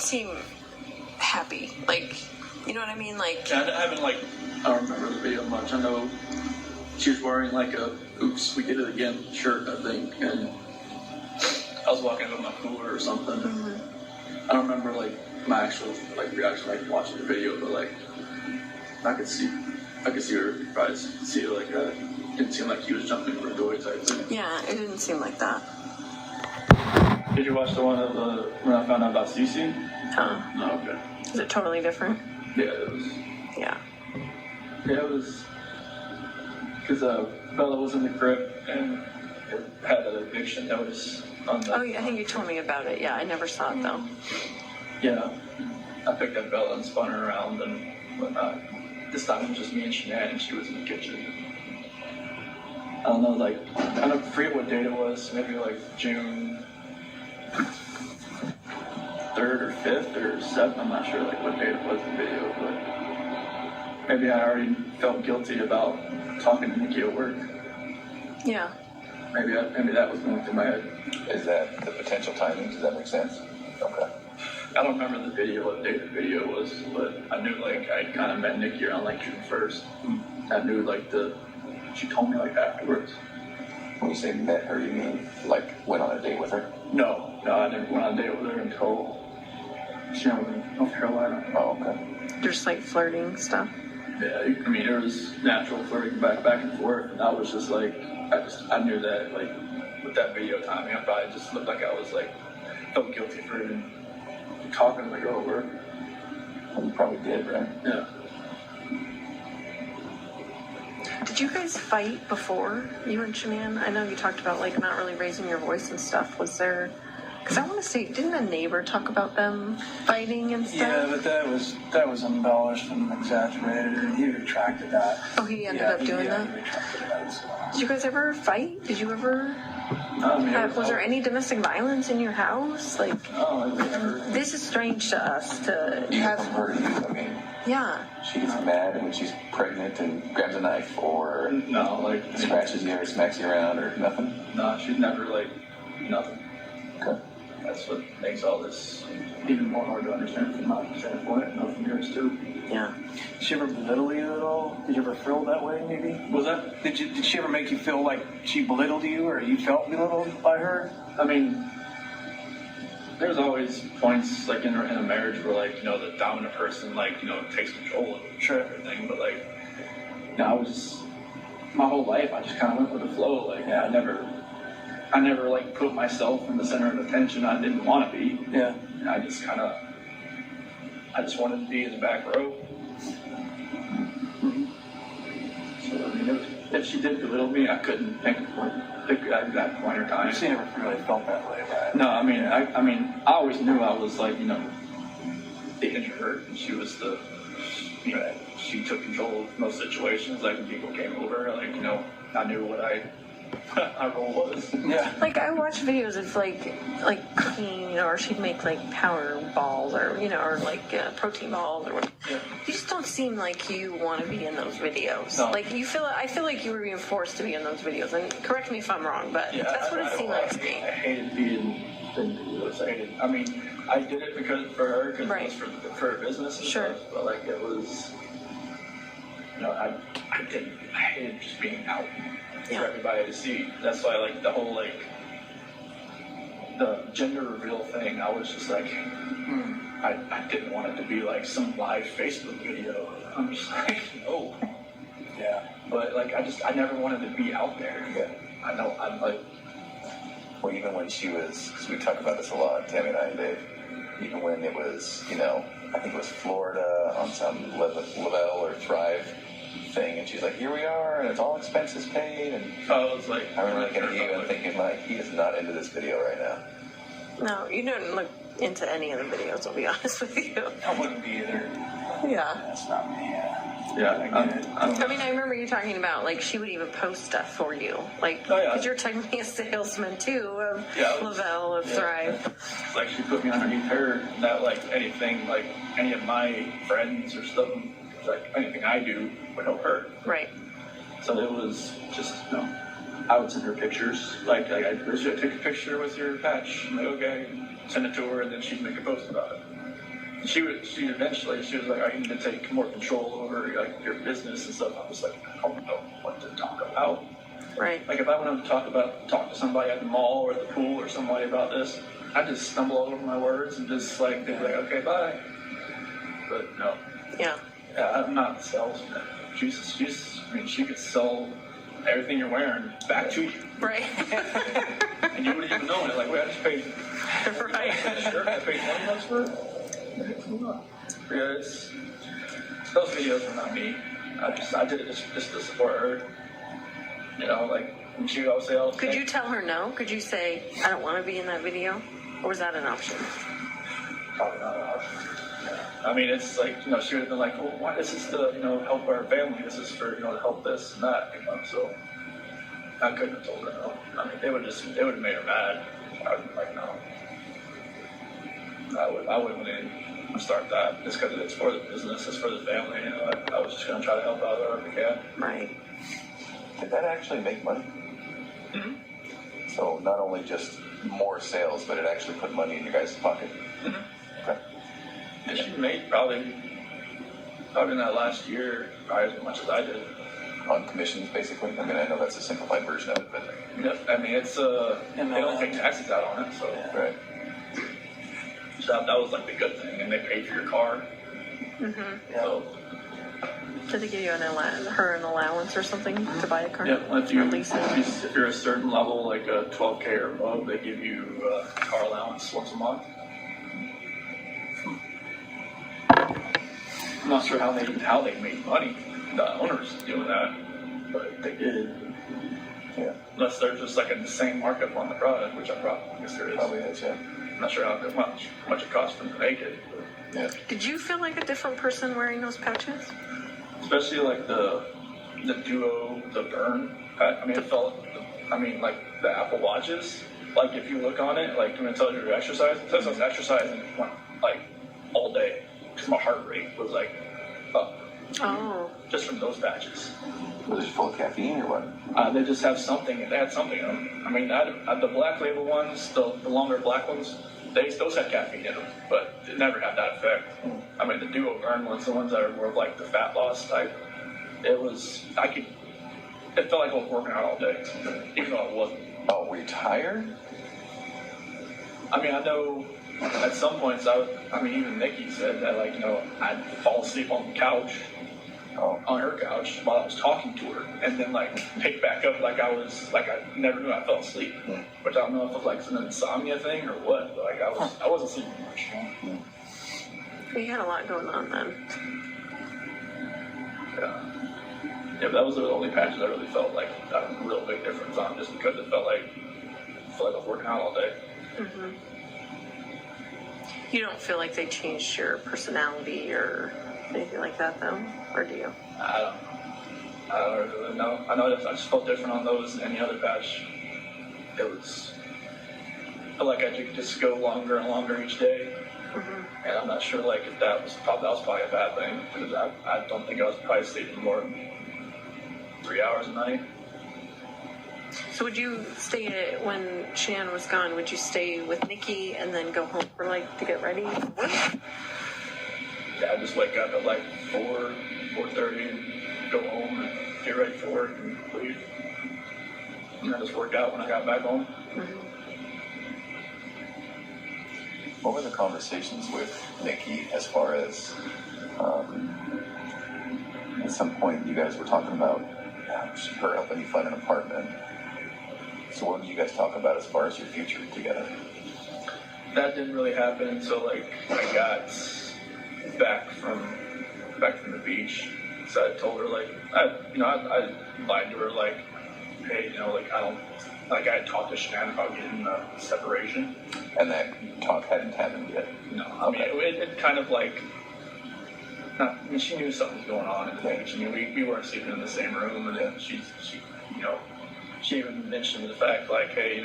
seem happy. Like, you know what I mean? Like, yeah, I haven't, like, I don't remember the video much. I know she was wearing, like, a "Oops, we did it again" shirt, I think, and I was walking with my cooler or something. Mm-hmm. I don't remember, like, my actual, like, reaction, like, watching the video, but, like, I could see her probably see it, like, it didn't seem like he was jumping for a joy type thing. Yeah, it didn't seem like that. Did you watch the one of when I found out about CeCe? No, okay. Is it totally different? Yeah, it was. Yeah. Yeah, it was. Because Bella was in the crib and it had an eviction notice on the. Oh, yeah, I think you told me about it. Yeah, I never saw it though. Yeah. I picked up Bella and spun her around and whatnot. This time it was just me and Shan, and she was in the kitchen. I don't know, like, I don't forget what date it was. Maybe like June 3rd or 5th or 7th. I'm not sure like what date it was in the video, but maybe I already felt guilty about talking to Nikki at work. Yeah. Maybe that was going through my head. Is that the potential timing? Does that make sense? Okay. I don't remember the video, what date the video was, but I knew like I'd kind of met Nikki around like June 1st. I knew like she told me like afterwards. When you say met her, you mean like went on a date with her? No, I never went on a date with her until she was in North Carolina. Oh, okay. Just like flirting stuff. Yeah, I mean there was natural flirting back and forth, and I was just like I knew that like with that video timing, I probably just looked like I was like felt guilty for even talking to the girl at work. Well, you probably did, right? Yeah. Did you guys fight before you and Shan? I know you talked about like not really raising your voice and stuff. Was there? Because I want to say, didn't a neighbor talk about them fighting and stuff? Yeah, but that was embellished and exaggerated, and he retracted that. Oh, he ended up doing that? He retracted that. So. Did you guys ever fight? Did you ever? Was there any domestic violence in your house? Like, this is strange to us to You have. from her to you, I mean. Yeah. She gets mad when she's pregnant and grabs a knife, or no, like scratches you or smacks you around, or nothing. No, she's never like nothing. Okay. That's what makes all this even more hard to understand from my standpoint, and from yours too. Yeah. Did she ever belittle you at all? Did you ever feel that way, maybe? Was that? Did she ever make you feel like she belittled you, or you felt belittled by her? I mean, there's always points like in a marriage where like, you know, the dominant person like, you know, takes control of everything, but like, you know, I was my whole life I just kind of went with the flow. Like, yeah, I never like put myself in the center of attention. I didn't want to be. Yeah. I just wanted to be in the back row. Mm-hmm. So I mean, if she did belittle me, I couldn't pick at that point or time. She never really felt that way, right? No, I mean, I always knew I was like, you know, the introvert, and she was the, you know, she took control of most situations. Like when people came over, like, you know, I knew what our role was. Yeah. Like I watch videos of like cooking, you know, or she'd make like power balls, or you know, or like protein balls, or whatever. Yeah. You just don't seem like you want to be in those videos. No. Like I feel like you were being forced to be in those videos. And correct me if I'm wrong, but that's what it seemed like to me. I hated being in videos. I mean, I did it for her, because right. it was for her business and sure. stuff. But like it was, you know, I hated just being out. For everybody to see. That's why, like, the whole, like, the gender reveal thing, I was just like, I didn't want it to be, like, some live Facebook video. I'm just like, no. Yeah. But, like, I never wanted to be out there. Yeah. I know, I'm like... Well, even when she was, because we talk about this a lot, Tammy and I and Dave, even when it was, you know, I think it was Florida on some Lavelle or Thrive thing, and she's like, here we are, and it's all expenses paid, and I was like, I remember looking at you and thinking, like, he is not into this video right now. No, you don't look into any of the videos, I'll be honest with you. I wouldn't be either. Yeah. That's not me, Yeah, I get it. I mean, I remember you talking about, like, she would even post stuff for you. Like, because you're technically a salesman, too, of Lavelle, of Thrive. Like, she put me underneath her, that, like, anything, like, any of my friends or stuff, like, anything I do would help her. Right. So it was just, you know, I would send her pictures. Like I should take a picture with your patch. I'm like, okay, send it to her, and then she'd make a post about it. she eventually she was like, "I need to take more control over like your business and stuff." I was like, "I don't know what to talk about." Right. Like if I wanted to talk to somebody at the mall or at the pool or somebody about this, I just stumble over my words and just like they'd be like, "Okay, bye." But no. Yeah. Yeah, I'm not a salesman. I mean, she could sell everything you're wearing back to you. Right. And you wouldn't even know it. Like, wait, I just paid Right. shirt, I paid $20 for it? Yeah, those videos were not me. I did it just to support her. You know, like, and she would always say, Could you tell her no? Could you say, I don't want to be in that video? Or was that an option? Probably not an option. Yeah. I mean, it's like, you know, she would have been like, well, why this is to, you know, help our family. This is for, you know, to help this and that, you know, so I couldn't have told her no. I mean, they would have made her mad. I would have been like, no. I wouldn't even start that just because it's for the business, it's for the family, you know. I was just going to try to help out wherever I can. Right. Did that actually make money? Mm-hmm. So not only just more sales, but it actually put money in your guys' pocket? Mm-hmm. Okay. And she made probably in that last year, probably as much as I did. On commissions, basically? I mean, I know that's a simplified version of it, but... Yep. I mean, it's, they don't take taxes out on it, so. Right. So that was like the good thing, and they paid for your car. Mm-hmm. So, Did they give you an allowance or something to buy a car? yep, Or lease it? if you're a certain level, like a 12K or above, they give you a car allowance once a month. I'm not sure how they made money, the owners doing that, but they did. Yeah. Unless they're just like in the same markup on the product, which I guess there is. Probably is, yeah. I'm not sure how much it costs them to make it. Yeah. Did you feel like a different person wearing those pouches? Especially like the Duo, the Burn. I mean, like the Apple Watches. Like if you look on it, like when it tells you your exercise, it says I was exercising like all day because my heart rate was like up Oh. just from those patches. Was it full of caffeine or what? They just have something. They had something in them. I mean, the black label ones, the longer black ones, those had caffeine in them, but it never had that effect. I mean, the Duo Burn ones, the ones that are more of like the fat loss type, it felt like I was working out all day, even though I wasn't. Oh, were you tired? I mean, I know at some points, even Nikki said that, like, you know, I'd fall asleep on the couch, on her couch while I was talking to her, and then, like, pick back up like I never knew I fell asleep. Which I don't know if it was, like, an insomnia thing or what, but, like, I wasn't sleeping much. You had a lot going on then. Yeah. Yeah, but that was the only patches I really felt like a real big difference on, just because it felt like I was working out all day. Mm-hmm. You don't feel like they changed your personality or anything like that, though? Or do you? I don't really know. I know I just felt different on those than any other patch. I felt like I could just go longer and longer each day. Mm-hmm. And I'm not sure, like, if that was probably a bad thing, because I don't think I was probably sleeping more than 3 hours a night. So would you stay when Shan was gone? Would you stay with Nikki and then go home for to get ready for work? Yeah, I just wake up at like 4:30 and go home and get ready for work and leave. And I just worked out when I got back home. Mm-hmm. What were the conversations with Nikki as far as at some point you guys were talking about her helping you find an apartment? So what did you guys talk about as far as your future together? That didn't really happen until like I got back from the beach. So I told her I lied to her like, hey, I had talked to Shan about getting a separation. And that talk hadn't happened yet? No, I mean, it kind of like, she knew something was going on in the beach. I mean, we weren't sleeping in the same room, and then she even mentioned the fact like, hey,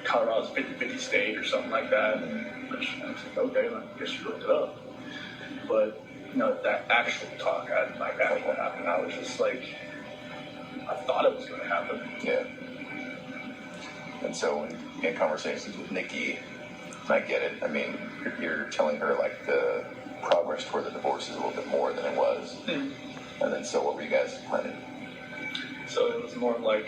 Colorado's 50-50 state or something like that. And I was like, okay, I guess you looked it up. But, that actual talk, after that happened, I was just like, I thought it was going to happen. Yeah. And so when you had conversations with Nikki, I get it. I mean, you're telling her like the progress toward the divorce is a little bit more than it was. And then so what were you guys planning? So it was more of like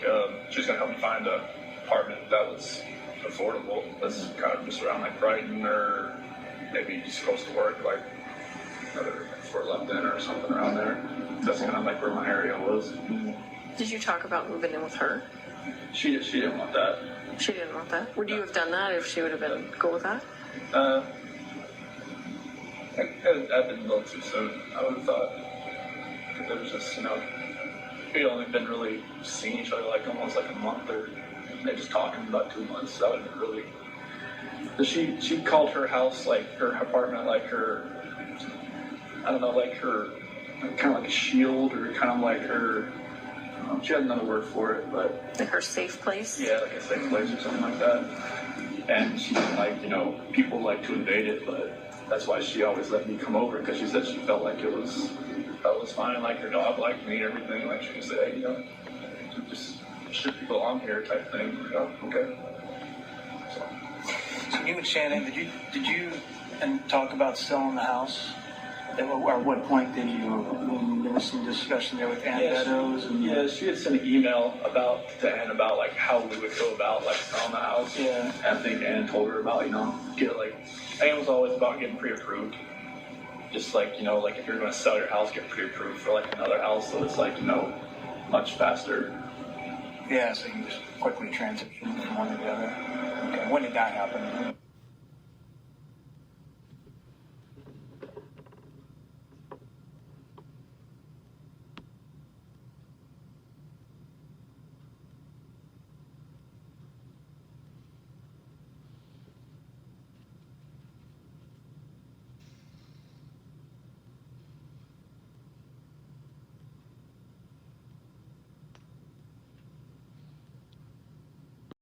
she was gonna help me find an apartment that was affordable. That's kind of just around like Brighton or maybe just close to work, like another Fort Lupton or something around there. That's kind of like where my area was. Did you talk about moving in with her? She didn't want that. She didn't want that. Would you have done that if she would have been cool with that? I've been a little too soon. I would have thought because it was just we only been really seeing each other like almost like a month or maybe just talking about 2 months. That would have been really. She called her house like her apartment like her. I don't know, like her kind of like a shield or kind of like her. She had another word for it, but Like her safe place? yeah, like a safe place or something like that. And she didn't like, people like to invade it, but that's why she always let me come over because she said she felt like it was fine, like her dog liked me and everything. Like she could say, just ship people on here type thing. Okay. So you and Shannon, did you and talk about selling the house? At what point did you? There was some discussion there with Ann Meadows. Yeah, she had sent an email to Ann about like how we would go about like selling the house. Yeah. And I think Ann told her about Ann was always about getting pre-approved. Just like like if you're going to sell your house, get pre-approved for like another house, so it's like much faster. Yeah, so you can just quickly transition from one to the other. Okay, when did that happen?